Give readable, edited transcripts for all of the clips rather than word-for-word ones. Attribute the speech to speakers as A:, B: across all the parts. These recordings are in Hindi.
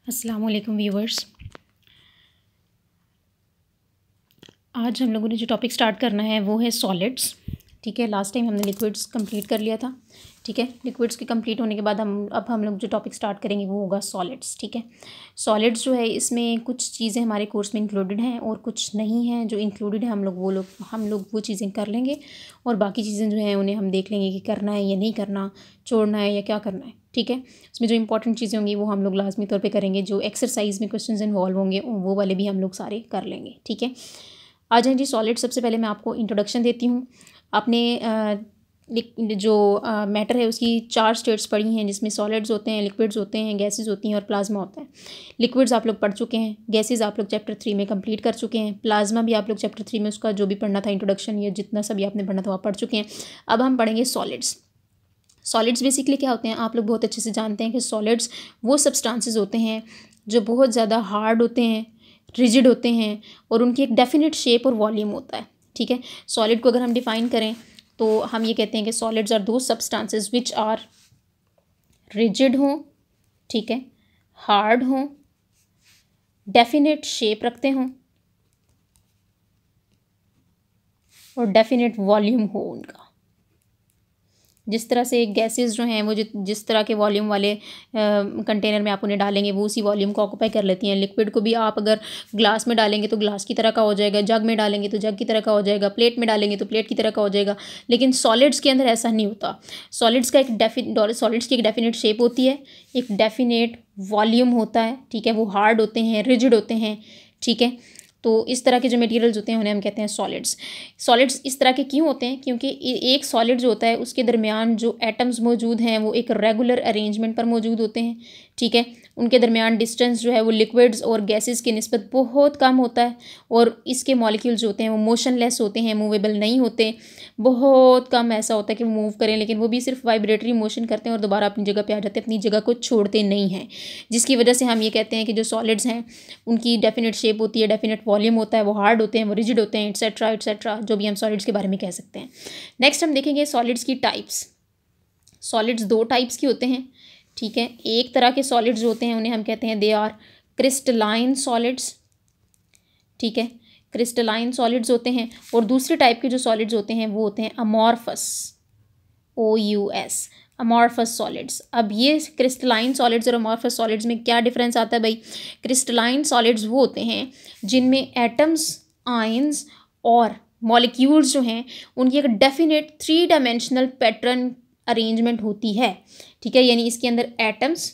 A: अस्सलाम वालेकुम व्यूवर्स। आज हम लोगों ने जो टॉपिक स्टार्ट करना है वो है सॉलिड्स। ठीक है, लास्ट टाइम हमने लिक्विड्स कंप्लीट कर लिया था। ठीक है, लिक्विड्स के कंप्लीट होने के बाद हम लोग जो टॉपिक स्टार्ट करेंगे वो होगा सॉलिड्स। ठीक है, सॉलिड्स जो है इसमें कुछ चीज़ें हमारे कोर्स में इंक्लूडेड हैं और कुछ नहीं हैं। जो इंक्लूडेड है हम लोग वो चीज़ें कर लेंगे और बाकी चीज़ें जो हैं उन्हें हम देख लेंगे कि करना है या नहीं करना, छोड़ना है या क्या करना है। ठीक है, उसमें जो इंपॉर्टेंट चीज़ें होंगी वो हम लोग लाजमी तौर पे करेंगे। जो एक्सरसाइज में क्वेश्चंस इन्वॉल्व होंगे वो वाले भी हम लोग सारे कर लेंगे। ठीक है, आ जाएँ जी सॉलिड। सबसे पहले मैं आपको इंट्रोडक्शन देती हूँ। आपने जो मैटर है उसकी 4 स्टेट्स पढ़ी हैं, जिसमें सॉलिड्स होते हैं, लिक्विड्स होते हैं, गैसेस होती हैं और प्लाज्मा होता है। लिक्विड्स आप लोग पढ़ चुके हैं, गैसेस आप लोग चैप्टर 3 में कंप्लीट कर चुके हैं, प्लाज्मा भी आप लोग चैप्टर 3 में उसका जो भी पढ़ना था इंट्रोडक्शन या जितना सा भी आपने पढ़ना था वो आप पढ़ चुके हैं। अब हम पढ़ेंगे सॉलिड्स। सॉलिड्स बेसिकली क्या होते हैं आप लोग बहुत अच्छे से जानते हैं कि सॉलिड्स वो सब्सटेंसेस होते हैं जो बहुत ज़्यादा हार्ड होते हैं, रिजिड होते हैं और उनकी एक डेफिनेट शेप और वॉल्यूम होता है। ठीक है, सॉलिड को अगर हम डिफ़ाइन करें तो हम ये कहते हैं कि सॉलिड्स आर दो सब्सटेंसेस विच आर रिजिड हों, ठीक है, हार्ड हों, डेफिनेट शेप रखते हों और डेफिनेट वॉल्यूम हो उनका। जिस तरह से गैसेस जो हैं वो जिस तरह के वॉल्यूम वाले कंटेनर में आप उन्हें डालेंगे वो उसी वॉल्यूम को ऑक्यूपाई कर लेती हैं। लिक्विड को भी आप अगर ग्लास में डालेंगे तो ग्लास की तरह का हो जाएगा, जग में डालेंगे तो जग की तरह का हो जाएगा, प्लेट में डालेंगे तो प्लेट की तरह का हो जाएगा। लेकिन सॉलिड्स के अंदर ऐसा नहीं होता। सॉलिड्स की एक डेफिनेट शेप होती है, एक डेफिनेट वॉल्यूम होता है। ठीक है, वो हार्ड होते हैं, रिजिड होते हैं। ठीक है, तो इस तरह के जो मटेरियल्स होते हैं उन्हें हम कहते हैं सॉलिड्स। सॉलिड्स इस तरह के क्यों होते हैं? क्योंकि एक सॉलिड जो होता है उसके दरमियान जो एटम्स मौजूद हैं वो एक रेगुलर अरेंजमेंट पर मौजूद होते हैं। ठीक है, उनके दरमियान डिस्टेंस जो है वो लिक्विड्स और गैसेस की निस्बत बहुत कम होता है और इसके मॉलिक्यूल्स जो होते हैं वो मोशनलेस होते हैं, मूवेबल नहीं होते। बहुत कम ऐसा होता है कि वो मूव करें, लेकिन वो भी सिर्फ वाइब्रेटरी मोशन करते हैं और दोबारा अपनी जगह पे आ जाते हैं, अपनी जगह को छोड़ते नहीं हैं। जिसकी वजह से हम ये कहते हैं कि जो सॉलिड्स हैं उनकी डेफिनेट शेप होती है, डेफिनेट वॉल्यूम होता है, वो हार्ड होते हैं, वो रिजिड होते हैं, एटसेट्रा एटसेट्रा, जो भी हम सॉलिड्स के बारे में कह सकते हैं। नेक्स्ट हम देखेंगे सॉलिड्स की टाइप्स। सॉलिड्स 2 टाइप्स की होते हैं। ठीक है, एक तरह के सॉलिड्स होते हैं उन्हें हम कहते हैं दे आर क्रिस्टलाइन सॉलिड्स। ठीक है, क्रिस्टलाइन सॉलिड्स होते हैं। और दूसरे टाइप के जो सॉलिड्स होते हैं वो होते हैं अमॉर्फस, OUS, अमॉर्फस सॉलिड्स। अब ये क्रिस्टलाइन सॉलिड्स और अमॉर्फस सॉलिड्स में क्या डिफरेंस आता है भाई? क्रिस्टलाइन सॉलिड्स वो होते हैं जिनमें एटम्स, आयंस और मॉलिक्यूल्स जो हैं उनकी एक डेफिनेट 3 डायमेंशनल पैटर्न अरेंजमेंट होती है। ठीक है, यानी इसके अंदर atoms,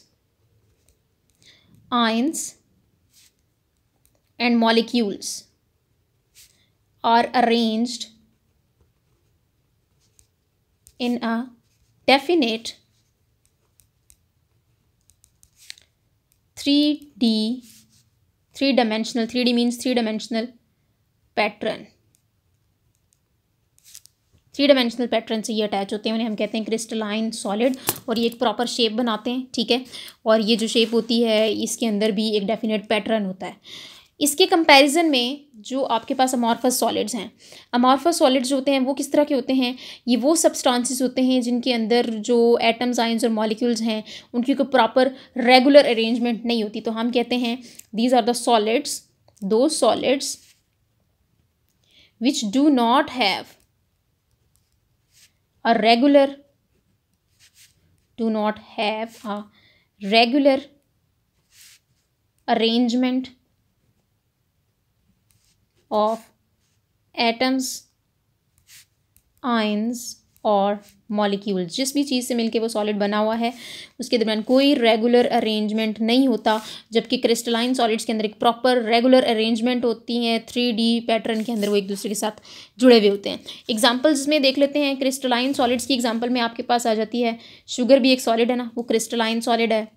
A: ions and molecules are arranged in a definite 3D, 3D means 3-dimensional pattern। 3 dimensional pattern से ये अटैच होते हैं, उन्हें हम कहते हैं क्रिस्टलाइन सॉलिड और ये एक प्रॉपर शेप बनाते हैं। ठीक है, और ये जो शेप होती है इसके अंदर भी एक डेफिनेट पैटर्न होता है। इसके कंपैरिजन में जो आपके पास अमॉर्फस सॉलिड्स हैं, अमॉर्फस सॉलिड्स होते हैं वो किस तरह के होते हैं? ये वो सब्सटेंसेस होते हैं जिनके अंदर जो एटम्स, आयंस और मॉलिक्यूल्स हैं उनकी कोई प्रॉपर रेगुलर अरेंजमेंट नहीं होती। तो हम कहते हैं दीज आर द सॉलिड्स, दो solids which do not have a regular arrangement of atoms, ions और मॉलिक्यूल्स। जिस भी चीज़ से मिलके वो सॉलिड बना हुआ है उसके दरमियान कोई रेगुलर अरेंजमेंट नहीं होता, जबकि क्रिस्टलाइन सॉलिड्स के अंदर एक प्रॉपर रेगुलर अरेंजमेंट होती है। 3D पैटर्न के अंदर वो एक दूसरे के साथ जुड़े हुए होते हैं। एग्जांपल्स में देख लेते हैं। क्रिस्टलाइन सॉलिड्स की एग्जांपल में आपके पास आ जाती है शुगर भी एक सॉलिड है ना, वो क्रिस्टलाइन सॉलिड है।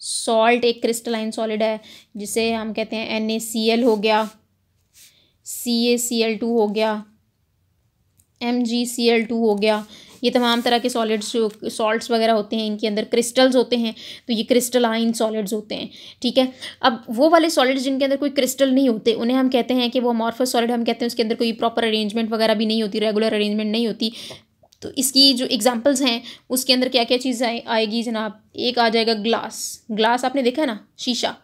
A: सॉल्ट एक क्रिस्टलाइन सॉलिड है जिसे हम कहते हैं NaCl हो गया, CaCl2 हो गया, MgCl2 हो गया। ये तमाम तरह के सॉलिड्स जो सॉल्ट्स वगैरह होते हैं इनके अंदर क्रिस्टल्स होते हैं, तो ये क्रिस्टलाइन सॉलिड्स होते हैं। ठीक है, अब वो वाले सॉलिड्स जिनके अंदर कोई क्रिस्टल नहीं होते उन्हें हम कहते हैं कि वो अमॉर्फस सॉलिड हम कहते हैं, उसके अंदर कोई प्रॉपर अरेंजमेंट वगैरह भी नहीं होती, रेगुलर अरेंजमेंट नहीं होती। तो इसकी जो एग्जांपल्स हैं उसके अंदर क्या क्या चीज़ आएगी जनाब? एक आ जाएगा ग्लास। ग्लास आपने देखा है ना, शीशा।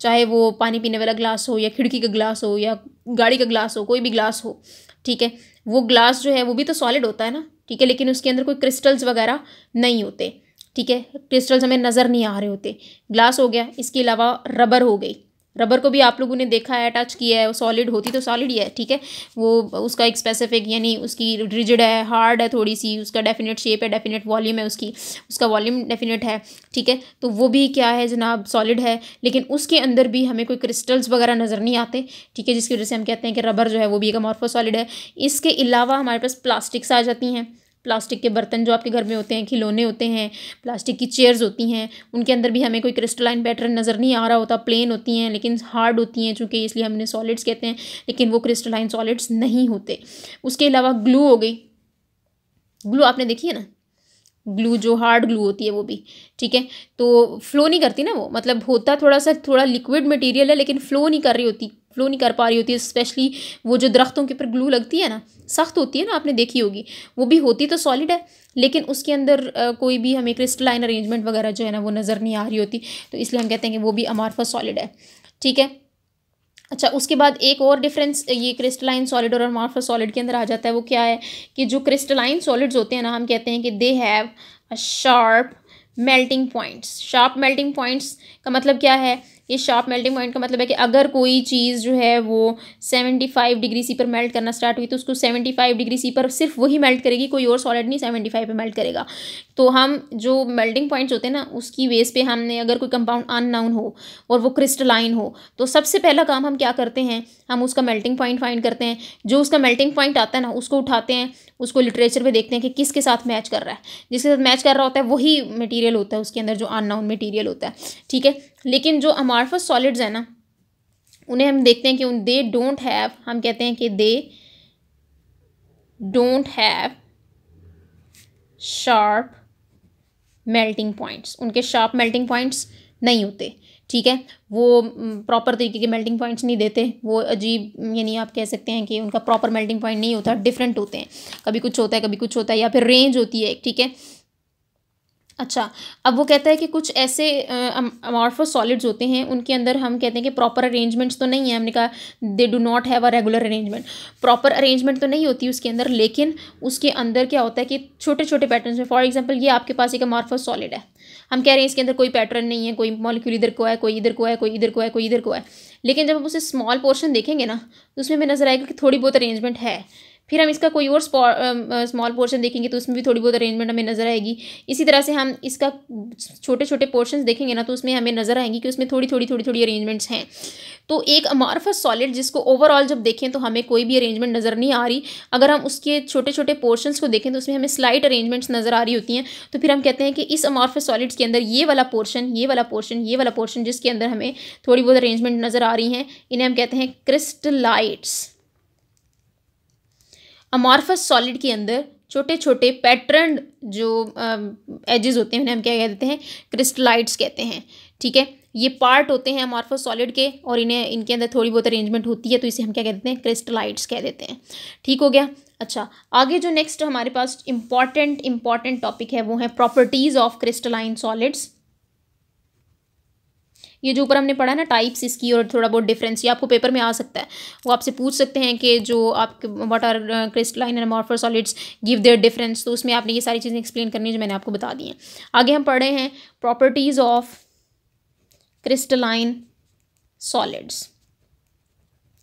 A: चाहे वो पानी पीने वाला ग्लास हो या खिड़की का ग्लास हो या गाड़ी का ग्लास हो, कोई भी ग्लास हो, ठीक है, वो ग्लास जो है वो भी तो सॉलिड होता है ना, ठीक है, लेकिन उसके अंदर कोई क्रिस्टल्स वगैरह नहीं होते, ठीक है, क्रिस्टल्स हमें नज़र नहीं आ रहे होते। ग्लास हो गया, इसके अलावा रबर हो गई, रबर को भी आप लोगों ने देखा है, टच किया है, वो सॉलिड होती तो सॉलिड ही है, ठीक है, वो उसका एक स्पेसिफिक यानी उसकी रिजिड है, हार्ड है थोड़ी सी, उसका डेफिनेट शेप है, डेफिनेट वॉल्यूम है उसकी, उसका वॉल्यूम डेफिनेट है, ठीक है, तो वो भी क्या है जनाब, सॉलिड है, लेकिन उसके अंदर भी हमें कोई क्रिस्टल्स वगैरह नज़र नहीं आते, ठीक है, जिसकी वजह से हम कहते हैं कि रबर जो है वो भी एक अमॉर्फस सॉलिड है। इसके अलावा हमारे पास प्लास्टिक्स आ जाती हैं, प्लास्टिक के बर्तन जो आपके घर में होते हैं, खिलौने होते हैं, प्लास्टिक की चेयर्स होती हैं, उनके अंदर भी हमें कोई क्रिस्टलाइन पैटर्न नज़र नहीं आ रहा होता, प्लेन होती हैं लेकिन हार्ड होती हैं चूँकि, इसलिए हमने सॉलिड्स कहते हैं, लेकिन वो क्रिस्टलाइन सॉलिड्स नहीं होते। उसके अलावा ग्लू हो गई, ग्लू आपने देखी है ना, ग्लू जो हार्ड ग्लू होती है वो भी, ठीक है, तो फ्लो नहीं करती ना वो, मतलब होता थोड़ा लिक्विड मटेरियल है लेकिन फ्लो नहीं कर रही होती, फ्लो नहीं कर पा रही होती है, स्पेशली वो जो दरख्तों के ऊपर ग्लू लगती है ना, सख्त होती है ना, आपने देखी होगी, वो भी होती तो सॉलिड है लेकिन उसके अंदर कोई भी हमें क्रिस्टलाइन अरेंजमेंट वगैरह जो है ना वो नज़र नहीं आ रही होती, तो इसलिए हम कहते हैं कि वो भी अमॉर्फस सॉलिड है, ठीक है। अच्छा, उसके बाद एक और डिफरेंस ये क्रिस्टलाइन सॉलिड और अमॉर्फस सॉलिड के अंदर आ जाता है, वो क्या है कि जो क्रिस्टलाइन सॉलिड्स होते हैं ना, हम कहते हैं कि they have a sharp melting points. Sharp melting points का मतलब क्या है, ये शार्प मेल्टिंग पॉइंट का मतलब है कि अगर कोई चीज़ जो है वो 75 डिग्री सी पर मेल्ट करना स्टार्ट हुई तो उसको 75 डिग्री सी पर सिर्फ वही मेल्ट करेगी, कोई और सॉलिड नहीं 75 पे मेल्ट करेगा। तो हम जो मेल्टिंग पॉइंट्स होते हैं ना, उसकी बेस पे हमने अगर कोई कंपाउंड अननोन हो और वो क्रिस्टलाइन हो, तो सबसे पहला काम हम क्या करते हैं, हम उसका मेल्टिंग पॉइंट फाइंड करते हैं, जो उसका मेल्टिंग पॉइंट आता है ना उसको उठाते हैं, उसको लिटरेचर पे देखते हैं कि किसके साथ मैच कर रहा है, जिसके साथ मैच कर रहा होता है वही मटेरियल होता है उसके अंदर, जो अननोन मटेरियल होता है, ठीक है। लेकिन जो अमॉर्फस सॉलिड्स है ना, उन्हें हम देखते हैं कि दे डोंट हैव, हम कहते हैं कि they don't have sharp melting points, उनके शार्प मेल्टिंग पॉइंट्स नहीं होते, ठीक है, वो प्रॉपर तरीके के मेल्टिंग पॉइंट्स नहीं देते, वो अजीब यानी आप कह सकते हैं कि उनका प्रॉपर मेल्टिंग पॉइंट नहीं होता, डिफरेंट होते हैं, कभी कुछ होता है कभी कुछ होता है, या फिर रेंज होती है, ठीक है। अच्छा, अब वो कहता है कि कुछ ऐसे अमॉर्फस सॉलिड्स होते हैं, उनके अंदर हम कहते हैं कि प्रॉपर अरेंजमेंट्स तो नहीं है, हमने कहा they do not have a regular arrangement, proper arrangement तो नहीं होती उसके अंदर, लेकिन उसके अंदर क्या होता है कि छोटे छोटे पैटर्न्स में, फॉर एग्जांपल ये आपके पास एक अमॉर्फस सॉलिड है, हम कह रहे हैं इसके अंदर कोई पैटर्न नहीं है, कोई मॉलिक्यूल इधर को है, कोई इधर को है, कोई इधर को है, कोई इधर को है, लेकिन जब हम उसे स्मॉल पोर्शन देखेंगे ना तो उसमें हमें नजर आएगा कि थोड़ी बहुत अरेंजमेंट है, फिर हम इसका कोई और स्मॉल पोर्शन देखेंगे तो उसमें भी थोड़ी बहुत अरेंजमेंट हमें नज़र आएगी। इसी तरह से हम इसका छोटे छोटे पोर्शंस देखेंगे ना तो उसमें हमें नज़र आएंगी कि उसमें थोड़ी थोड़ी थोड़ी थोड़ी अरेंजमेंट्स हैं। तो एक अमॉर्फस सॉलिड जिसको ओवरऑल जब देखें तो हमें कोई भी अरेंजमेंट नज़र नहीं आ रही, अगर हम उसके छोटे छोटे पोर्शंस को देखें तो उसमें हमें स्लाइट अरेंजमेंट्स नज़र आ रही होती हैं, तो फिर हम कहते हैं कि इस अमॉर्फस सॉलिड्स के अंदर ये वाला पोर्शन, ये वाला पोर्शन, ये वाला पोर्शन जिसके अंदर हमें थोड़ी बहुत अरेंजमेंट नज़र आ रही हैं, इन्हें हम कहते हैं क्रिस्टलाइट्स। अमॉर्फस सॉलिड के अंदर छोटे छोटे पैटर्न जो एजेस होते हैं उन्हें हम क्या कह देते हैं, क्रिस्टलाइट्स कहते हैं, ठीक है। ये पार्ट होते हैं अमॉर्फस सॉलिड के और इन्हें इनके अंदर थोड़ी बहुत अरेंजमेंट होती है, तो इसे हम क्या कहते हैं, क्रिस्टलाइट्स कह देते हैं, ठीक हो गया। अच्छा, आगे जो नेक्स्ट हमारे पास इंपॉर्टेंट टॉपिक है वो है प्रॉपर्टीज़ ऑफ क्रिस्टलाइन सॉलिड्स। ये जो ऊपर हमने पढ़ा ना टाइप्स इसकी और थोड़ा बहुत डिफरेंस, ये आपको पेपर में आ सकता है, वो आपसे पूछ सकते हैं कि जो आप what are crystalline and amorphous solids, give their difference, तो उसमें आपने ये सारी चीज़ें एक्सप्लेन करनी है जो मैंने आपको बता दी हैं। आगे हम पढ़ रहे हैं प्रॉपर्टीज़ ऑफ क्रिस्टलाइन सॉलिड्स।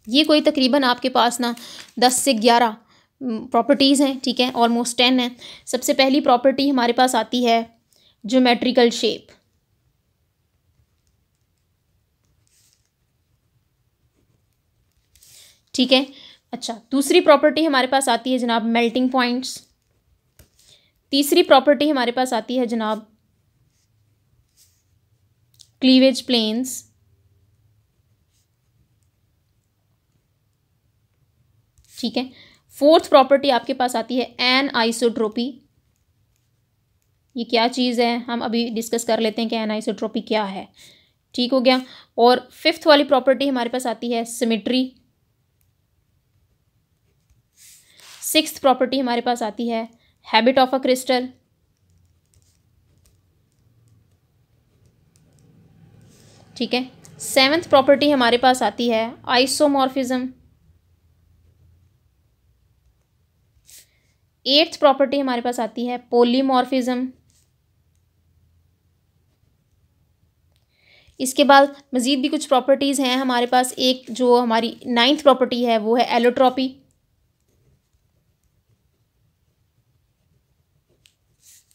A: ये कोई तकरीबन आपके पास ना 10 से 11 प्रॉपर्टीज़ हैं, ठीक है, ऑलमोस्ट 10 हैं। सबसे पहली प्रॉपर्टी हमारे पास आती है ज्योमेट्रिकल शेप, ठीक है। अच्छा, दूसरी प्रॉपर्टी हमारे पास आती है जनाब मेल्टिंग पॉइंट्स। तीसरी प्रॉपर्टी हमारे पास आती है जनाब क्लीवेज प्लेन्स। ठीक है। फोर्थ प्रॉपर्टी आपके पास आती है एन आइसोट्रोपी। ये क्या चीज़ है हम अभी डिस्कस कर लेते हैं कि एन आइसोट्रोपी क्या है, ठीक हो गया। और फिफ्थ वाली प्रॉपर्टी हमारे पास आती है सिमेट्री। सिक्स्थ प्रॉपर्टी हमारे पास आती है हैबिट ऑफ अ क्रिस्टल। ठीक है। 7th प्रॉपर्टी हमारे पास आती है आइसोमॉर्फिज्म। 8th प्रॉपर्टी हमारे पास आती है पॉलीमॉर्फिज्म। इसके बाद मज़ीद भी कुछ प्रॉपर्टीज़ हैं हमारे पास। एक जो हमारी 9th प्रॉपर्टी है वो है एलोट्रॉपी।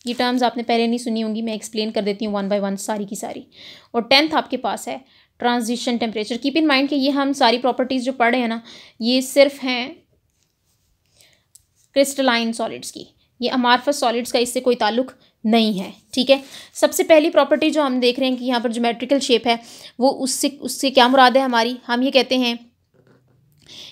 A: ये टर्म्स आपने पहले नहीं सुनी होंगी, मैं एक्सप्लेन कर देती हूँ वन बाय वन सारी की सारी। और 10th आपके पास है transition temperature. Keep in mind कि ये हम सारी प्रॉपर्टीज़ जो पढ़ रहे हैं ना, ये सिर्फ हैं क्रिस्टलाइन सॉलिड्स की, ये अमार्फस सॉलिड्स का इससे कोई ताल्लुक नहीं है। ठीक है, सबसे पहली प्रॉपर्टी जो हम देख रहे हैं कि यहाँ पर ज्योमेट्रिकल शेप है, वो उससे उससे क्या मुराद है हमारी, हम ये कहते हैं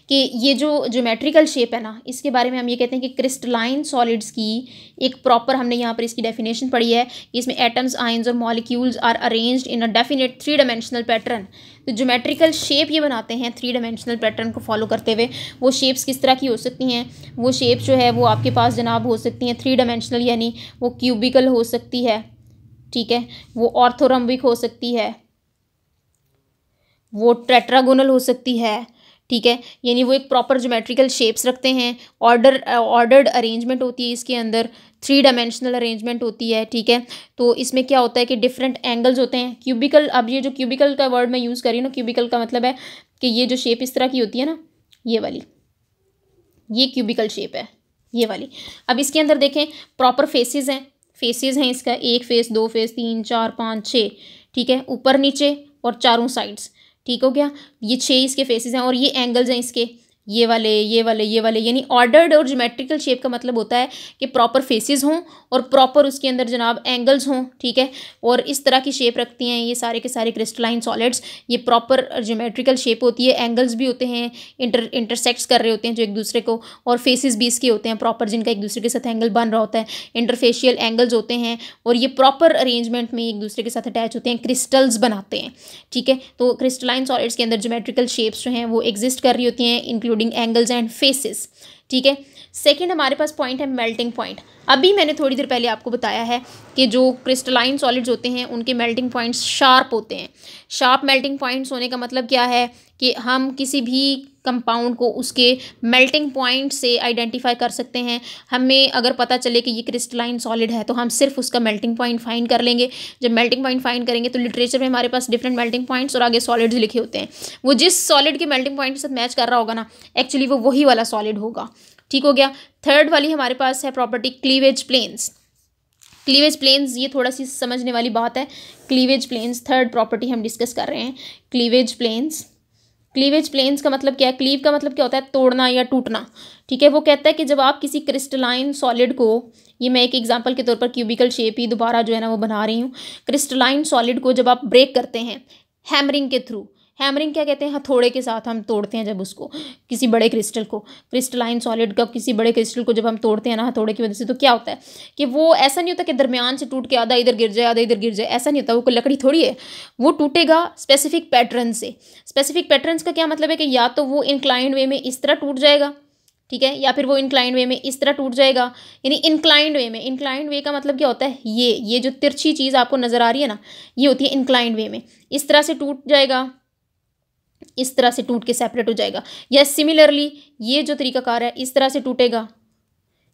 A: कि ये जो ज्योमेट्रिकल शेप है ना, इसके बारे में हम ये कहते हैं कि क्रिस्टलाइन सॉलिड्स की एक प्रॉपर, हमने यहाँ पर इसकी डेफिनेशन पढ़ी है कि इसमें एटम्स, आयंस और molecules are arranged in a definite 3 dimensional pattern. तो ज्योमेट्रिकल शेप ये बनाते हैं 3 डायमेंशनल पैटर्न को फॉलो करते हुए। वो शेप्स किस तरह की हो सकती हैं, वो शेप जो है वो आपके पास जनाब हो सकती हैं 3 डायमेंशनल, यानी वो क्यूबिकल हो सकती है, ठीक है, वो ऑर्थोरम्बिक हो सकती है, वो टेट्रागोनल हो सकती है, ठीक है, यानी वो एक प्रॉपर ज्योमेट्रिकल शेप्स रखते हैं। ऑर्डर्ड अरेंजमेंट होती है इसके अंदर, 3 डायमेंशनल अरेंजमेंट होती है। ठीक है, तो इसमें क्या होता है कि डिफरेंट एंगल्स होते हैं। क्यूबिकल, अब ये जो क्यूबिकल का वर्ड मैं यूज़ कर रही हूँ ना, क्यूबिकल का मतलब है कि ये जो शेप इस तरह की होती है ना, ये वाली, ये क्यूबिकल शेप है, ये वाली। अब इसके अंदर देखें प्रॉपर फेसेस हैं, फेसेस हैं इसका 1 फेस, 2 फेस, 3, 4, 5, 6, ठीक है, ऊपर नीचे और चारों साइड्स। ठीक हो गया, ये 6 इसके फेसेस हैं और ये एंगल्स हैं इसके, ये वाले, ये वाले, ये वाले, यानी ऑर्डर्ड और ज्योमेट्रिकल शेप का मतलब होता है कि प्रॉपर फेसेस हों और प्रॉपर उसके अंदर जनाब एंगल्स हों। ठीक है, और इस तरह की शेप रखती हैं ये सारे के सारे क्रिस्टलाइन सॉलिड्स। ये प्रॉपर ज्योमेट्रिकल शेप होती है, एंगल्स भी होते हैं, इंटरसेक्ट्स कर रहे होते हैं जो एक दूसरे को, और फेसेस भी इसके होते हैं प्रॉपर, जिनका एक दूसरे के साथ एंगल बन रहा होता है, इंटरफेशियल एंगल्स होते हैं, और ये प्रॉपर अरेंजमेंट में एक दूसरे के साथ अटैच होते हैं, क्रिस्टल्स बनाते हैं। ठीक है, तो क्रिस्टलाइन सॉलिड्स के अंदर ज्योमेट्रिकल शेप्स जो हैं वो एग्जिस्ट कर रही होती हैं, इंक्लूडिंग एंगल्स एंड फेसेस। ठीक है, सेकंड हमारे पास पॉइंट है मेल्टिंग पॉइंट। अभी मैंने थोड़ी देर पहले आपको बताया है कि जो क्रिस्टलाइन सॉलिड्स होते हैं उनके मेल्टिंग पॉइंट्स शार्प होते हैं। शार्प मेल्टिंग पॉइंट्स होने का मतलब क्या है कि हम किसी भी कंपाउंड को उसके मेल्टिंग पॉइंट से आइडेंटिफाई कर सकते हैं। हमें अगर पता चले कि ये क्रिस्टलाइन सॉलिड है तो हम सिर्फ उसका मेल्टिंग पॉइंट फाइंड कर लेंगे। जब मेल्टिंग पॉइंट फाइंड करेंगे तो लिटरेचर में हमारे पास डिफरेंट मेल्टिंग पॉइंट्स और आगे सॉलिड्स लिखे होते हैं। वो जिस सॉलिड के मेल्टिंग पॉइंट के साथ मैच कर रहा होगा ना, एक्चुअली वो वही वाला सॉलिड होगा। ठीक हो गया। थर्ड वाली हमारे पास है property cleavage planes. Cleavage planes, ये थोड़ा सी समझने वाली बात है। क्लीवेज प्लेन्स थर्ड प्रॉपर्टी हम डिस्कस कर रहे हैं। क्लीवेज प्लेन्स, क्लीवेज प्लेन्स का मतलब क्या है? क्लीव का मतलब क्या होता है? तोड़ना या टूटना। ठीक है, वो कहता है कि जब आप किसी क्रिस्टलाइन सॉलिड को, ये मैं एक एग्जांपल के तौर पर क्यूबिकल शेप ही दोबारा जो है ना वो बना रही हूँ, क्रिस्टलाइन सॉलिड को जब आप ब्रेक करते हैं हैमरिंग के थ्रू, हैमरिंग क्या कहते हैं? हथौड़े के साथ हम तोड़ते हैं जब उसको, किसी बड़े क्रिस्टल को, क्रिस्टलाइन सॉलिड का किसी बड़े क्रिस्टल को जब हम तोड़ते हैं ना हथौड़े की वजह से, तो क्या होता है कि वो ऐसा नहीं होता कि दरमियान से टूट के आधा इधर गिर जाए आधा इधर गिर जाए, ऐसा नहीं होता। वो कोई लकड़ी थोड़ी है, वो टूटेगा स्पेसिफिक पैटर्न से। स्पेसिफिक पैटर्न्स का क्या मतलब है कि या तो वो इंक्लाइंड वे में इस तरह टूट जाएगा, ठीक है, या फिर वो इंक्लाइंड वे में इस तरह टूट जाएगा। यानी इंक्लाइंड वे में, इंक्लाइंड वे का मतलब क्या होता है? ये जो तिरछी चीज़ आपको नज़र आ रही है ना, ये होती है इंक्लाइंड वे में। इस तरह से टूट जाएगा, इस तरह से टूट के सेपरेट हो जाएगा, या सिमिलरली ये जो तरीकाकार है इस तरह से टूटेगा,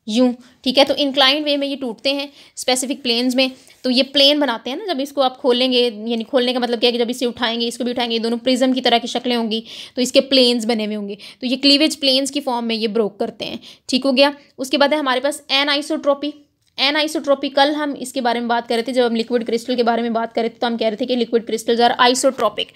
A: यूं। ठीक है, तो इंक्लाइंड वे में ये टूटते हैं स्पेसिफिक प्लेन्स में। तो ये प्लेन बनाते हैं ना, जब इसको आप खोलेंगे, यानी खोलने का मतलब क्या है कि जब इसे उठाएंगे, इसको भी उठाएंगे, ये दोनों प्रिज्म की तरह की शक्लें होंगी, तो इसके प्लेन्स बने हुए होंगे, तो ये क्लीवेज प्लेन्स की फॉर्म में ये ब्रोक करते हैं। ठीक हो गया। उसके बाद है हमारे पास एनआइसोट्रॉपी। एनआइसोट्रॉपी, कल हम इसके बारे में बात कर रहे थे, जब हम लिक्विड क्रिस्टल के बारे में बात कर रहे थे तो हम कह रहे थे कि लिक्विड क्रिस्टल्स आर आइसोट्रॉपिक।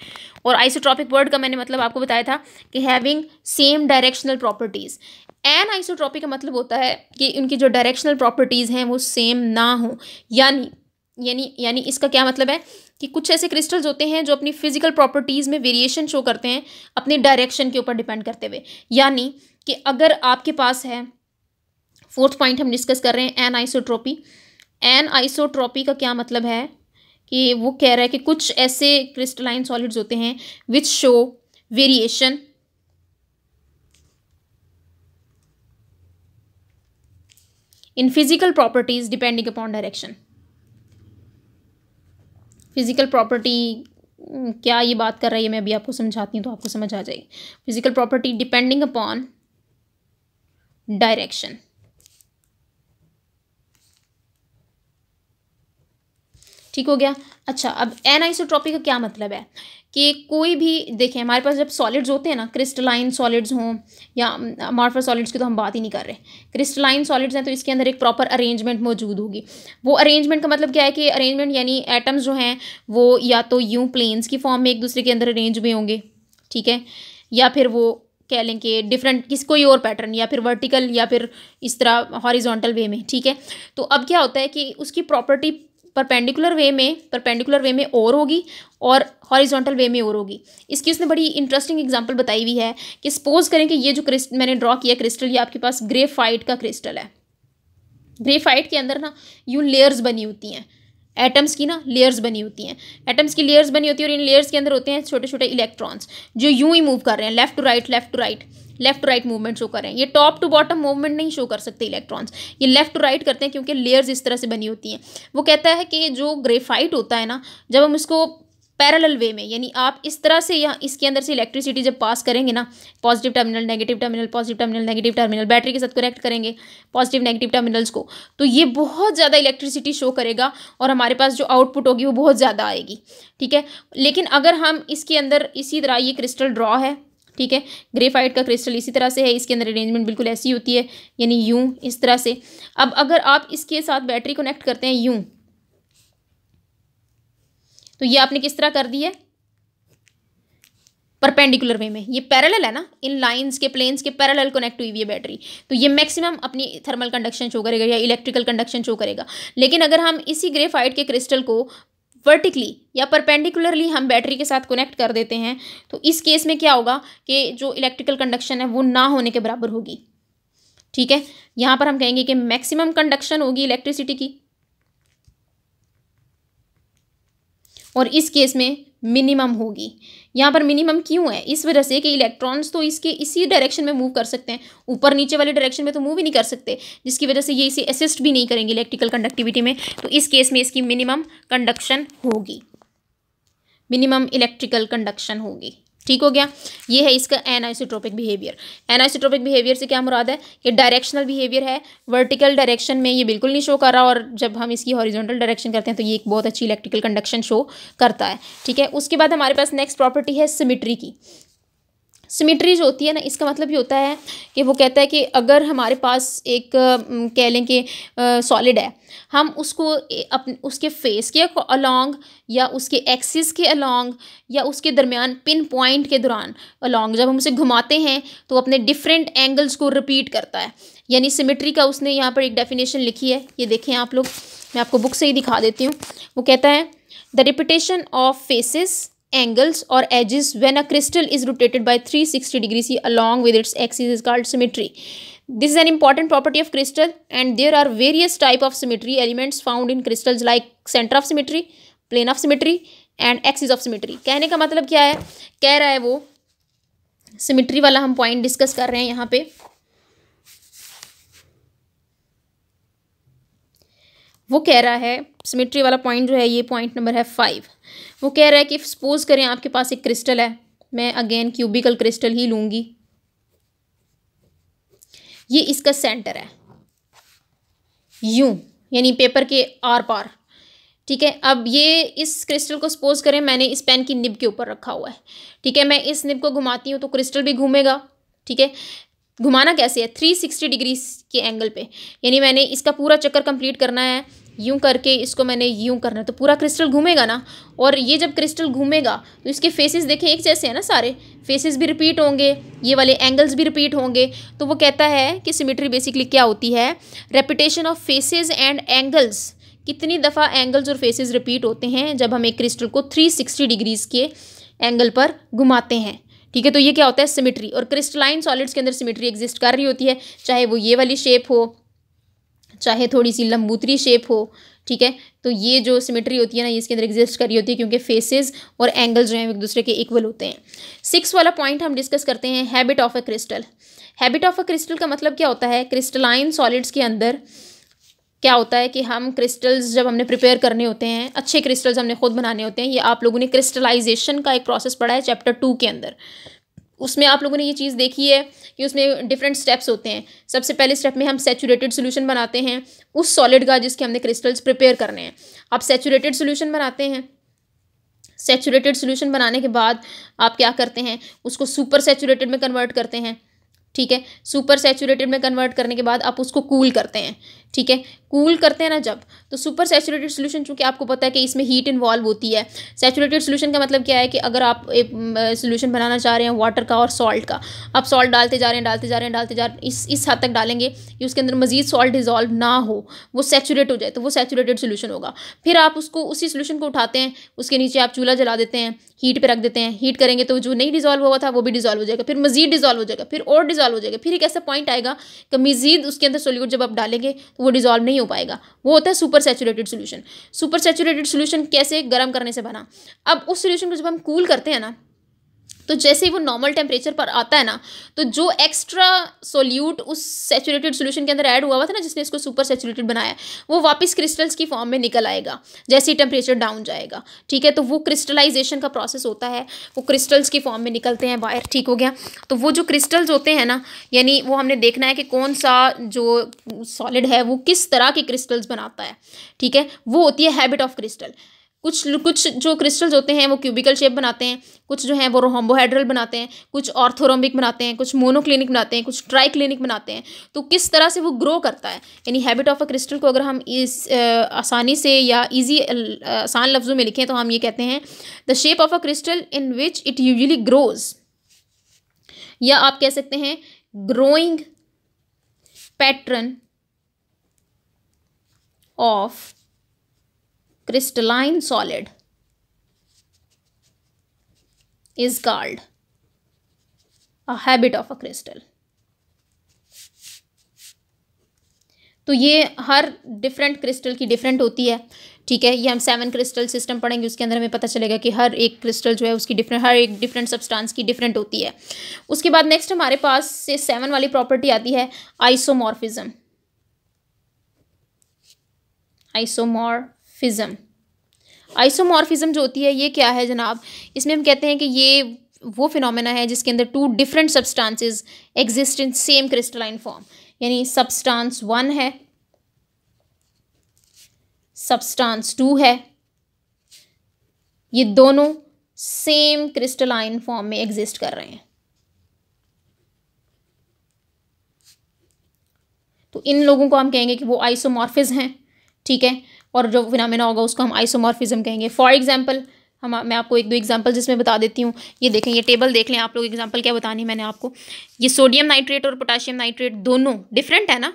A: और आइसोट्रॉपिक वर्ड का मैंने मतलब आपको बताया था कि हैविंग सेम डायरेक्शनल प्रॉपर्टीज़। एनआइसोट्रॉपी का मतलब होता है कि उनकी जो डायरेक्शनल प्रॉपर्टीज़ हैं वो सेम ना हो। यानी इसका क्या मतलब है कि कुछ ऐसे क्रिस्टल्स होते हैं जो अपनी फिजिकल प्रॉपर्टीज़ में वेरिएशन शो करते हैं अपनी डायरेक्शन के ऊपर डिपेंड करते हुए। यानी कि अगर आपके पास है, फोर्थ पॉइंट हम डिस्कस कर रहे हैं एनआइसोट्रॉपी। एनआइसोट्रॉपी का क्या मतलब है कि वो कह रहा है कि कुछ ऐसे क्रिस्टलाइन सॉलिड्स होते हैं which show variation in physical properties depending upon direction. Physical property क्या ये बात कर रही है मैं अभी आपको समझाती हूँ तो आपको समझ आ जाएगी। Physical property depending upon direction. ठीक हो गया। अच्छा, अब एनआइसोट्रॉपी का क्या मतलब है कि कोई भी देखें, हमारे पास जब सॉलिड्स होते हैं ना, क्रिस्टलाइन सॉलिड्स हों या अमॉर्फस सॉलिड्स की तो हम बात ही नहीं कर रहे, क्रिस्टलाइन सॉलिड्स हैं तो इसके अंदर एक प्रॉपर अरेंजमेंट मौजूद होगी। वो अरेंजमेंट का मतलब क्या है कि अरेंजमेंट यानी एटम्स जो हैं वो या तो यूं प्लेन्स की फॉर्म में एक दूसरे के अंदर अरेंज हुए होंगे, ठीक है, या फिर वो कह लें कि डिफरेंट कोई और पैटर्न, या फिर वर्टिकल या फिर इस तरह हॉरिजॉन्टल वे में, ठीक है। तो अब क्या होता है कि उसकी प्रॉपर्टी परपेंडिकुलर वे में और होगी और हॉरिजॉन्टल वे में और होगी। इसकी उसने बड़ी इंटरेस्टिंग एग्जांपल बताई हुई है कि सपोज करें कि ये जो मैंने ड्रॉ किया क्रिस्टल, ये आपके पास ग्रेफाइट का क्रिस्टल है। ग्रेफाइट के अंदर ना यूँ लेयर्स बनी होती हैं, एटम्स की ना लेयर्स बनी होती हैं, एटम्स की लेयर्स बनी होती है और इन लेयर्स के अंदर होते हैं छोटे छोटे इलेक्ट्रॉन्स जो यूं ही मूव कर रहे हैं, left to right left to right left to right movement show कर रहे हैं। ये टॉप टू बॉटम मूवमेंट नहीं शो कर सकते इलेक्ट्रॉन्स, ये लेफ्ट टू राइट करते हैं क्योंकि लेयर्स इस तरह से बनी होती हैं। वो कहता है कि जो ग्रेफाइट होता है ना, जब हम इसको पैरेलल वे में, यानी आप इस तरह से यहाँ इसके अंदर से इलेक्ट्रिसिटी जब पास करेंगे ना, positive terminal negative terminal, positive terminal negative terminal, battery के साथ कनेक्ट करेंगे पॉजिटिव नेगेटिव टर्मिनल्स को, तो ये बहुत ज़्यादा इलेक्ट्रिसिटी शो करेगा और हमारे पास जो आउटपुट होगी वो बहुत ज़्यादा आएगी, ठीक है। लेकिन अगर हम इसके अंदर इसी तरह, ये क्रिस्टल ड्रॉ है, ठीक है, ग्रेफाइट का क्रिस्टल इसी तरह से है, इसके अंदर अरेंजमेंट बिल्कुल ऐसी होती है, यानी यूं इस तरह से। अब अगर आप इसके साथ बैटरी कनेक्ट करते हैं यूं, तो ये आपने किस तरह कर दी है, परपेंडिकुलर वे में। ये पैरेलल है ना, इन लाइंस के प्लेन्स के पैरेलल कनेक्ट हुई हुई है बैटरी, तो ये मैक्सिमम अपनी थर्मल कंडक्शन शो करेगा या इलेक्ट्रिकल कंडक्शन शो करेगा। लेकिन अगर हम इसी ग्रेफाइट के क्रिस्टल को वर्टिकली या परपेंडिकुलरली हम बैटरी के साथ कनेक्ट कर देते हैं, तो इस केस में क्या होगा कि जो इलेक्ट्रिकल कंडक्शन है वो ना होने के बराबर होगी, ठीक है। यहाँ पर हम कहेंगे कि मैक्सिमम कंडक्शन होगी इलेक्ट्रिसिटी की और इस केस में मिनिमम होगी। यहाँ पर मिनिमम क्यों है, इस वजह से कि इलेक्ट्रॉन्स तो इसके इसी डायरेक्शन में मूव कर सकते हैं, ऊपर नीचे वाले डायरेक्शन में तो मूव ही नहीं कर सकते, जिसकी वजह से ये इसे असिस्ट भी नहीं करेंगे इलेक्ट्रिकल कंडक्टिविटी में। तो इस केस में इसकी मिनिमम कंडक्शन होगी, मिनिमम इलेक्ट्रिकल कंडक्शन होगी, ठीक हो गया। ये है इसका एनआइसोट्रोपिक बिहेवियर। एनआइसोट्रोपिक बिहेवियर से क्या मुराद है कि डायरेक्शनल बिहेवियर है, वर्टिकल डायरेक्शन में ये बिल्कुल नहीं शो कर रहा और जब हम इसकी हॉरिजॉन्टल डायरेक्शन करते हैं तो ये एक बहुत अच्छी इलेक्ट्रिकल कंडक्शन शो करता है, ठीक है। उसके बाद हमारे पास नेक्स्ट प्रॉपर्टी है सिमिट्री की। सिमिट्री जो होती है ना, इसका मतलब ये होता है कि वो कहता है कि अगर हमारे पास एक कह लें कि सॉलिड है, हम उसको उसके फेस के अलॉन्ग या उसके एक्सिस के अलॉन्ग या उसके दरमियान पिन पॉइंट के दौरान अलॉन्ग जब हम उसे घुमाते हैं तो अपने डिफरेंट एंगल्स को रिपीट करता है। यानी सिमिट्री का उसने यहाँ पर एक डेफिनेशन लिखी है, ये देखें आप लोग, मैं आपको बुक से ही दिखा देती हूँ। वो कहता है the repetition of faces angles or edges when a crystal is rotated by 360 degrees along with its axis is called symmetry. This is an important property of crystal and there are various type of symmetry elements found in crystals like center of symmetry, plane of symmetry and axis of symmetry. कहने का मतलब क्या है, कह रहा है वो सिमिट्री वाला हम पॉइंट डिस्कस कर रहे हैं यहाँ पे। वो कह रहा है सिमिट्री वाला पॉइंट जो है, ये पॉइंट नंबर है 5। वो कह रहा है कि सपोज करें आपके पास एक क्रिस्टल है, मैं अगेन क्यूबिकल क्रिस्टल ही लूँगी, ये इसका सेंटर है यूं, यानी पेपर के आर पार, ठीक है। अब ये इस क्रिस्टल को सपोज करें मैंने इस पेन की निब के ऊपर रखा हुआ है, ठीक है। मैं इस निब को घुमाती हूँ तो क्रिस्टल भी घूमेगा, ठीक है। घुमाना कैसे है, 360 डिग्री के एंगल पे, यानी मैंने इसका पूरा चक्कर कंप्लीट करना है, यूं करके इसको मैंने यूं करना है तो पूरा क्रिस्टल घूमेगा ना। और ये जब क्रिस्टल घूमेगा तो इसके फेसेस देखें एक जैसे हैं ना, सारे फेसेस भी रिपीट होंगे, ये वाले एंगल्स भी रिपीट होंगे। तो वो कहता है कि सिमिट्री बेसिकली क्या होती है, repetition of faces and angles. कितनी दफ़ा एंगल्स और फेसेस रिपीट होते हैं जब हम एक क्रिस्टल को 360 डिग्रीज के एंगल पर घुमाते हैं, ठीक है। तो ये क्या होता है, सिमिट्री। और क्रिस्टलाइन सॉलिड्स के अंदर सिमिट्री एग्जिस्ट कर रही होती है, चाहे वो ये वाली शेप हो, चाहे थोड़ी सी लंबूतरी शेप हो, ठीक है। तो ये जो सिमिट्री होती है ना, ये इसके अंदर एग्जिस्ट कर रही होती है क्योंकि फेसेस और एंगल्स जो हैं एक दूसरे के इक्वल होते हैं। 6 वाला पॉइंट हम डिस्कस करते हैं, habit of a crystal. Habit of a crystal का मतलब क्या होता है, क्रिस्टलाइन सॉलिड्स के अंदर क्या होता है कि हम क्रिस्टल्स जब हमने प्रिपेयर करने होते हैं, अच्छे क्रिस्टल्स हमने खुद बनाने होते हैं, ये आप लोगों ने क्रिस्टलाइजेशन का एक प्रोसेस पढ़ा है चैप्टर 2 के अंदर। उसमें आप लोगों ने ये चीज़ देखी है कि उसमें डिफरेंट स्टेप्स होते हैं। सबसे पहले स्टेप में हम सैचुरेटेड सोल्यूशन बनाते हैं उस सॉलिड का जिसके हमने क्रिस्टल्स प्रिपेयर करने हैं। आप सैचुरेटेड सोल्यूशन बनाते हैं, सैचुरेटेड सोल्यूशन बनाने के बाद आप क्या करते हैं, उसको सुपर सैचुरेटेड में कन्वर्ट करते हैं। ठीक है, सुपर सैचुरेटेड में कन्वर्ट करने के बाद आप उसको कूल करते हैं। ठीक है, कूल करते हैं ना जब, तो सुपर सैचुरेटेड सोल्यूशन, चूंकि आपको पता है कि इसमें हीट इन्वॉल्व होती है। सैचुरेटेड सोल्यूशन का मतलब क्या है कि अगर आप एक सोल्यूशन बनाना चाह रहे हैं वाटर का और सॉल्ट का, आप सॉल्ट डालते जा रहे हैं, डालते जा रहे हैं, डालते जा रहे हैं, इस हद तक डालेंगे कि उसके अंदर मजीद सॉल्ट डिजॉल्व ना हो, वो सैचुरेट हो जाए, तो वो सैचुरेटेड सोल्यूशन होगा। फिर आप उसको, उसी सोल्यूशन को उठाते हैं, उसके नीचे आप चूल्हा जला देते हैं, हीट पे रख देते हैं। हीट करेंगे तो जो नहीं डिजॉल्व हुआ था वो भी डिजॉल्व हो जाएगा, फिर मजीद डिजॉल्व हो जाएगा, फिर और डिजॉल्व हो जाएगा, फिर एक ऐसा पॉइंट आएगा कि मजीद उसके अंदर सोल्यूट जब आप डालेंगे तो वो डिजॉल्व नहीं हो पाएगा। वो होता है super saturated solution. Super saturated solution कैसे? गर्म करने से बना। अब उस सोल्यूशन को जब हम कूल करते हैं ना, तो जैसे ही वो नॉर्मल टेम्परेचर पर आता है ना, तो जो एक्स्ट्रा सोल्यूट उस सैचुरेटेड सोल्यूशन के अंदर ऐड हुआ था ना, जिसने इसको सुपर सैचुरेटेड बनाया, वो वापस क्रिस्टल्स की फॉर्म में निकल आएगा जैसे ही टेम्परेचर डाउन जाएगा। ठीक है, तो वो क्रिस्टलाइजेशन का प्रोसेस होता है, वो क्रिस्टल्स की फॉर्म में निकलते हैं बाहर। ठीक हो गया। तो वो जो क्रिस्टल्स होते हैं ना, यानी वो हमने देखना है कि कौन सा जो सॉलिड है वो किस तरह के क्रिस्टल्स बनाता है। ठीक है, वो होती है हैबिट ऑफ क्रिस्टल। कुछ जो क्रिस्टल्स होते हैं वो क्यूबिकल शेप बनाते हैं, कुछ जो हैं वो रोम्बोहेड्रल बनाते हैं, कुछ ऑर्थोरोम्बिक बनाते हैं, कुछ मोनोक्लिनिक बनाते हैं, कुछ ट्राइक्लिनिक बनाते हैं। तो किस तरह से वो ग्रो करता है, यानी हैबिट ऑफ अ क्रिस्टल को अगर हम इस आसानी से या ईजी आसान लफ्ज़ों में लिखें तो हम ये कहते हैं the shape of a crystal in which it usually grows, या आप कह सकते हैं growing pattern of crystalline solid is called a habit of a crystal। तो ये हर डिफरेंट क्रिस्टल की डिफरेंट होती है। ठीक है, ये हम 7 क्रिस्टल सिस्टम पढ़ेंगे, उसके अंदर हमें पता चलेगा कि हर एक क्रिस्टल जो है उसकी हर एक डिफरेंट सब्सटेंस की डिफरेंट होती है। उसके बाद नेक्स्ट हमारे पास से 7 वाली प्रॉपर्टी आती है आइसोमॉर्फिज्म। आइसोमॉर्फिज्म जो होती है ये क्या है जनाब? इसमें हम कहते हैं कि ये वो फिनोमेना है जिसके अंदर 2 different substances exist in same crystalline form, यानी सब्सटेंस 1 है, सब्सटेंस 2 है, ये दोनों सेम क्रिस्टलाइन फॉर्म में एग्जिस्ट कर रहे हैं। तो इन लोगों को हम कहेंगे कि वो आइसोमॉर्फिज्म हैं। ठीक है, और जो फिनोमेना होगा उसको हम आइसोमॉर्फिज्म कहेंगे। फॉर एग्जांपल मैं आपको 1-2 एग्जांपल जिसमें बता देती हूँ। ये देखें, ये टेबल देख लें आप लोग, एग्जांपल क्या बतानी है मैंने आपको। ये सोडियम नाइट्रेट और पोटाशियम नाइट्रेट दोनों डिफरेंट है ना,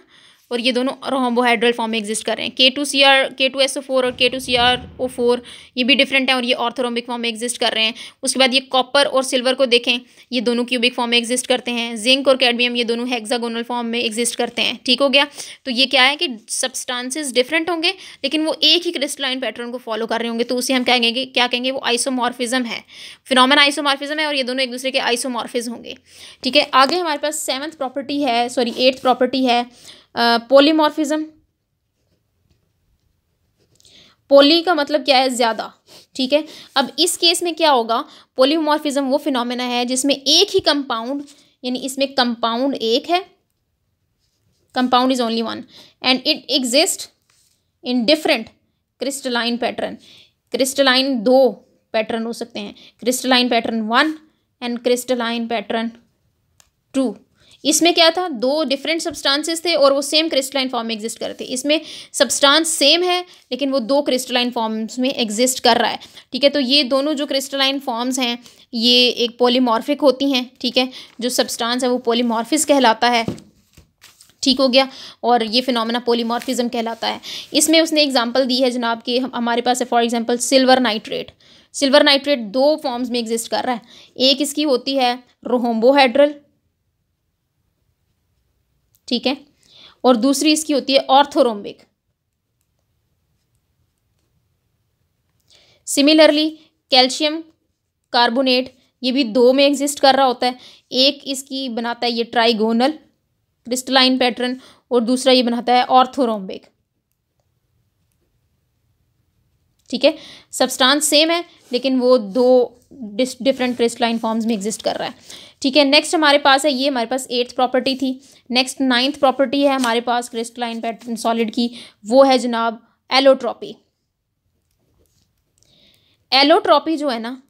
A: और ये दोनों रोम्बोहाइड्रल फॉर्म में एग्जिस्ट कर रहे हैं। K2SO4 और K2CrO4 ये भी डिफरेंट है और ये ऑर्थोरोम्बिक फॉर्म में एग्जिस्ट कर रहे हैं। उसके बाद ये कॉपर और सिल्वर को देखें, ये दोनों क्यूबिक फॉर्म में एग्जिस्ट करते हैं। जिंक और कैडमियम ये दोनों हेक्सागोनल फॉर्म में एग्जिस्ट करते हैं। ठीक हो गया। तो ये क्या है कि सब्सटेंसेस डिफरेंट होंगे लेकिन वो एक ही क्रिस्टलाइन पैटर्न को फॉलो कर रहे होंगे, तो उसे हम कहेंगे कि क्या कहेंगे, वो आइसोमॉर्फिज्म है, फिनोमेना आइसोमॉर्फिज्म है, और ये दोनों एक दूसरे के आइसोमॉर्फिज्म होंगे। ठीक है, आगे हमारे पास 8th प्रॉपर्टी है पॉलीमॉर्फिज्म। पॉली का मतलब क्या है, ज्यादा। ठीक है, अब इस केस में क्या होगा, पॉलीमॉर्फिज्म वो फिनोमेना है जिसमें एक ही कंपाउंड, यानी इसमें कंपाउंड एक है, compound is only one, and it exist in different crystalline pattern. Crystalline 2 pattern हो सकते हैं, crystalline pattern 1 and crystalline pattern 2। इसमें क्या था, 2 डिफरेंट सब्सटेंसेस थे और वो सेम क्रिस्टलाइन फॉर्म में एग्जिस्ट कर रहे थे। इसमें सब्सटेंस सेम है लेकिन वो 2 क्रिस्टलाइन फॉर्म्स में एग्जिस्ट कर रहा है। ठीक है, तो ये दोनों जो क्रिस्टलाइन फॉर्म्स हैं ये एक पॉलीमॉर्फिक होती हैं। ठीक है, जो सब्सटेंस है वो पॉलीमॉर्फिस कहलाता है। ठीक हो गया, और ये फिनोमेना पॉलीमॉर्फिज्म कहलाता है। इसमें उसने एग्जांपल दी है जनाब कि हमारे पास है for example silver nitrate. Silver nitrate 2 forms में एग्जिस्ट कर रहा है। एक इसकी होती है रोम्बोहेड्रल, ठीक है, और दूसरी इसकी होती है ऑर्थोरोम्बिक। सिमिलरली कैल्शियम कार्बोनेट ये भी 2 में एग्जिस्ट कर रहा होता है। एक इसकी बनाता है ये ट्राइगोनल क्रिस्टलाइन पैटर्न और दूसरा ये बनाता है ऑर्थोरोम्बिक। ठीक है, सब्सटेंस सेम है लेकिन वो दो डिफरेंट क्रिस्टलाइन फॉर्म्स में एग्जिस्ट कर रहा है। ठीक है, नेक्स्ट हमारे पास है, ये हमारे पास 8th प्रॉपर्टी थी। नेक्स्ट 9th प्रॉपर्टी है हमारे पास क्रिस्टलाइन पैटर्न सॉलिड की, वो है जनाब एलोट्रॉपी। एलोट्रॉपी जो है ना,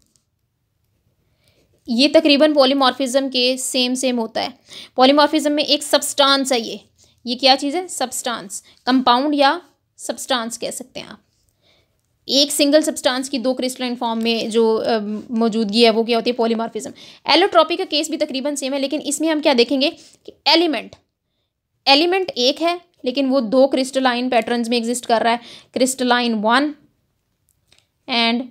A: ये तकरीबन पॉलीमॉर्फिज्म के सेम होता है। पॉलीमॉर्फिज्म में एक सब्सटेंस है, ये क्या चीज़ है, सब्सटेंस, कंपाउंड या सब्सटेंस कह सकते हैं आप। एक सिंगल सब्सटेंस की दो क्रिस्टलाइन फॉर्म में जो मौजूदगी है वो क्या होती है, पॉलीमॉर्फिज्म। एलोट्रॉपी का केस भी तकरीबन सेम है, लेकिन इसमें हम क्या देखेंगे कि एलिमेंट एक है लेकिन वो दो क्रिस्टलाइन पैटर्न्स में एग्जिस्ट कर रहा है, क्रिस्टलाइन 1 एंड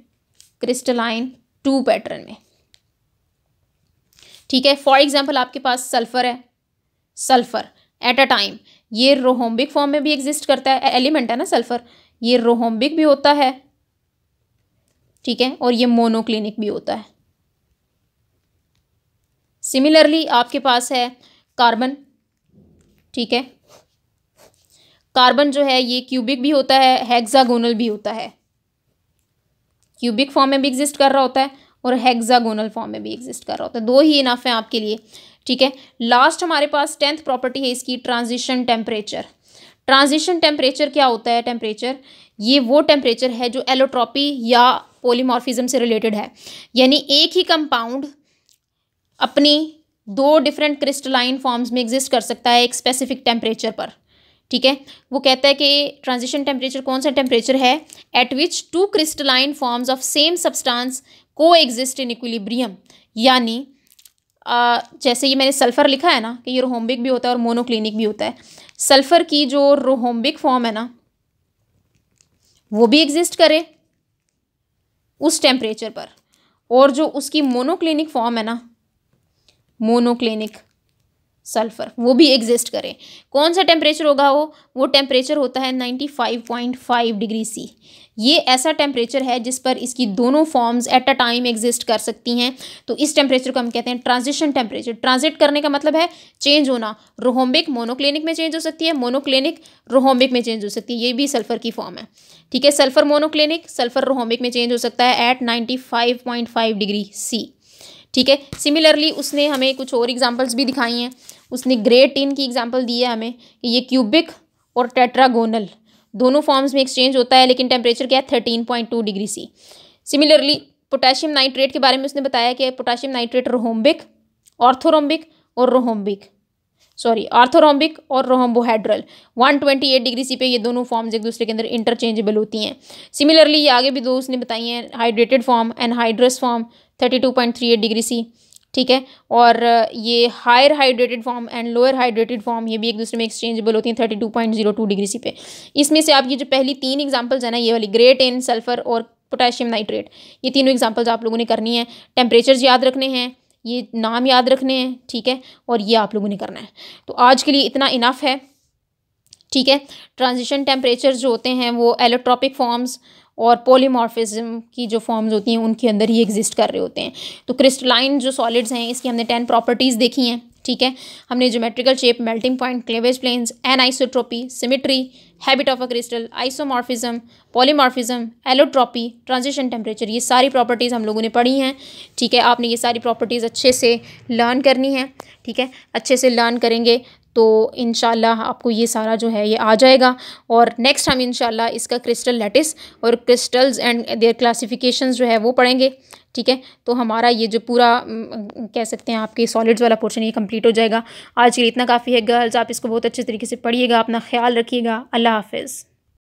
A: क्रिस्टलाइन 2 पैटर्न में। ठीक है, फॉर एग्जाम्पल आपके पास सल्फर है, सल्फर एट अ टाइम ये रोहोम्बिक फॉर्म में भी एग्जिस्ट करता है, एलिमेंट है ना सल्फर, ये रोहोम्बिक भी होता है, ठीक है, और ये मोनोक्लिनिक भी होता है। सिमिलरली आपके पास है कार्बन, ठीक है, कार्बन जो है ये क्यूबिक भी होता है, हेक्सागोनल भी होता है, क्यूबिक फॉर्म में भी एग्जिस्ट कर रहा होता है और हेक्सागोनल फॉर्म में भी एग्जिस्ट कर रहा होता है, दो ही इनफ है आपके लिए। ठीक है, लास्ट हमारे पास 10th प्रॉपर्टी है इसकी, ट्रांजिशन टेम्परेचर। ट्रांजिशन टेम्परेचर क्या होता है, टेम्परेचर ये वो टेम्परेचर है जो एलोट्रॉपी या पॉलीमॉर्फिज्म से रिलेटेड है, यानी एक ही कंपाउंड अपनी दो डिफरेंट क्रिस्टलाइन फॉर्म्स में एग्जिस्ट कर सकता है एक स्पेसिफिक टेम्परेचर पर। ठीक है, वो कहता है कि ट्रांजिशन टेम्परेचर कौन सा टेम्परेचर है, at which two crystalline forms of same substance coexist in equilibrium. यानी जैसे ये मैंने सल्फर लिखा है ना कि ये रोहोम्बिक भी होता है और मोनोक्लिनिक भी होता है, सल्फर की जो रोहोम्बिक फॉर्म है ना वो भी एग्जिस्ट करे उस टेम्परेचर पर, और जो उसकी मोनोक्लिनिक फॉर्म है ना, मोनोक्लिनिक सल्फर, वो भी एग्जिस्ट करे। कौन सा टेम्परेचर होगा वो टेम्परेचर होता है 95.5 डिग्री सी। ये ऐसा टेम्परेचर है जिस पर इसकी दोनों forms at a time exist कर सकती हैं, तो इस टेम्परेचर को हम कहते हैं ट्रांजिशन टेम्परेचर। ट्रांजिट करने का मतलब है चेंज होना, रोहोम्बिक मोनोक्लिनिक में चेंज हो सकती है, मोनोक्लिनिक रोहोम्बिक में चेंज हो सकती है, ये भी सल्फर की फॉर्म है। ठीक है, सल्फर मोनोक्लिनिक, सल्फर रोहोम्बिक में चेंज हो सकता है एट 95.5 डिग्री सी। ठीक है, सिमिलरली उसने हमें कुछ और एग्जांपल्स भी दिखाई हैं। उसने ग्रे टिन की एग्जांपल दी है हमें कि ये क्यूबिक और टेट्रागोनल दोनों फॉर्म्स में एक्सचेंज होता है, लेकिन टेम्परेचर क्या है 13.2 degree C. Similarly potassium nitrate के बारे में उसने बताया कि पोटेशियम नाइट्रेट रोहोम्बिक, ऑर्थोरोम्बिक और आर्थोरोम्बिक और रोहोम्बोहेड्रल 128 डिग्री सी पे ये दोनों फॉर्म्स एक दूसरे के अंदर इंटरचेंजेबल होती हैं। सिमिलरली ये आगे भी दो उसने बताई हैं, hydrated form, anhydrous form 32.38 degree C. ठीक है, और ये higher hydrated form and lower hydrated form ये भी एक दूसरे में एक्सचेंजेबल होती हैं 32.02 डिग्री सी पे। इसमें से आप ये जो पहली 3 एग्जांपल्स है ना, ये वाली ग्रे टिन, सल्फर और पोटेशियम नाइट्रेट, ये तीनों एग्जांपल्स आप लोगों ने करनी है। टेम्परेचर्स याद रखने हैं, ये नाम याद रखने हैं, ठीक है, और ये आप लोगों ने करना है। तो आज के लिए इतना इनफ है। ठीक है, ट्रांजिशन टेम्परेचर जो होते हैं वो एलोट्रॉपिक फॉर्म्स और पॉलीमॉर्फिज्म की जो फॉर्म्स होती हैं उनके अंदर ही एग्जिस्ट कर रहे होते हैं। तो क्रिस्टलाइन जो सॉलिड्स हैं इसकी हमने 10 प्रॉपर्टीज़ देखी हैं। ठीक है, हमने geometrical shape, melting point, cleavage planes, anisotropy, symmetry, habit of a crystal, isomorphism, polymorphism, allotropy, transition temperature, ये सारी प्रॉपर्टीज़ हम लोगों ने पढ़ी हैं। ठीक है, आपने ये सारी प्रॉपर्टीज़ अच्छे से लर्न करनी है। ठीक है, अच्छे से लर्न करेंगे तो इंशाल्लाह आपको ये सारा जो है ये आ जाएगा। और नेक्स्ट हम इंशाल्लाह इसका क्रिस्टल लैटिस और क्रिस्टल्स एंड देयर क्लासिफिकेशंस जो है वो पढ़ेंगे। ठीक है, तो हमारा ये जो पूरा कह सकते हैं आपके सॉलिड्स वाला पोर्शन ये कंप्लीट हो जाएगा। आज के लिए इतना काफ़ी है गर्ल्स, आप इसको बहुत अच्छे तरीके से पढ़िएगा, अपना ख्याल रखिएगा। अल्लाह हाफिज़।